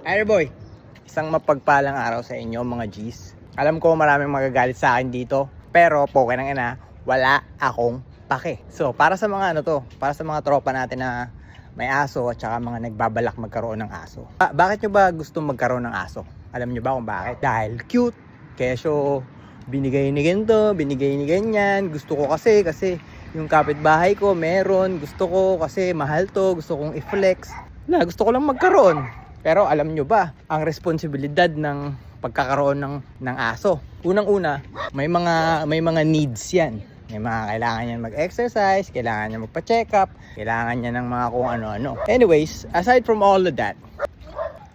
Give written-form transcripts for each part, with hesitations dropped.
Airboy, isang mapagpalang araw sa inyo mga G's. Alam ko maraming magagalit sa akin dito, pero poke ng ina, wala akong pake. So, para sa mga para sa mga tropa natin na may aso at saka mga nagbabalak magkaroon ng aso. Bakit nyo ba gusto magkaroon ng aso? Alam nyo ba kung bakit? Dahil cute, kesyo binigay ni ganito, binigay ni ganyan. Gusto ko kasi yung kapitbahay ko meron, gusto ko kasi mahal to, gusto kong i-flex. Gusto ko lang magkaroon. Pero alam nyo ba, ang responsibilidad ng pagkakaroon ng aso. Unang-una, may mga needs yan. May mga kailangan niya mag-exercise, kailangan niya magpa-check up, kailangan niya ng mga kung ano-ano. Anyways, aside from all of that,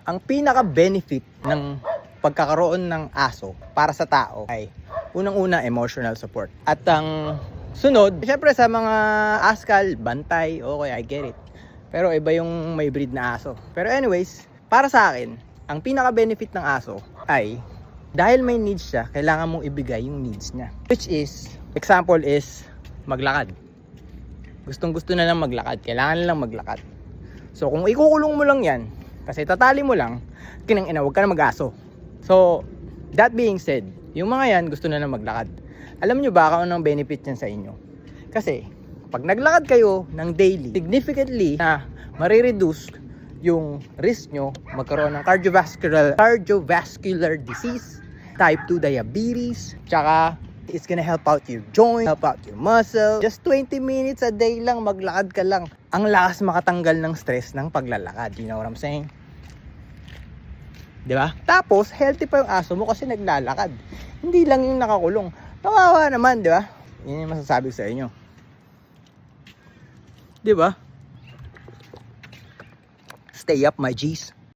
ang pinaka-benefit ng pagkakaroon ng aso para sa tao ay unang-una, emotional support. At ang sunod, syempre sa mga askal, bantay, okay, I get it. Pero iba yung may breed na aso. Pero anyways, para sa akin, ang pinaka-benefit ng aso ay dahil may needs siya, kailangan mong ibigay yung needs niya. Which is, example is, maglakad. Gustong-gusto na lang maglakad. Kailangan lang maglakad. So, kung ikukulong mo lang yan, kasi tatali mo lang, kinang-ina, huwag ka na mag-aso. So, that being said, yung mga yan, gusto na lang maglakad. Alam nyo ba kung anong benefit yan sa inyo? Kasi, pag naglakad kayo ng daily, significantly na marireduce yung risk nyo magkaroon ng cardiovascular disease, type 2 diabetes, tsaka it's gonna help out your joint, help out your muscle. Just 20 minutes a day lang, maglakad ka lang. Ang lakas makatanggal ng stress ng paglalakad. You know what I'm saying? Diba? Tapos, healthy pa yung aso mo kasi naglalakad. Hindi lang yung nakakulong. Kawawa naman, diba? Yun yung masasabi ko sa inyo. Diba? Stay up, my G's.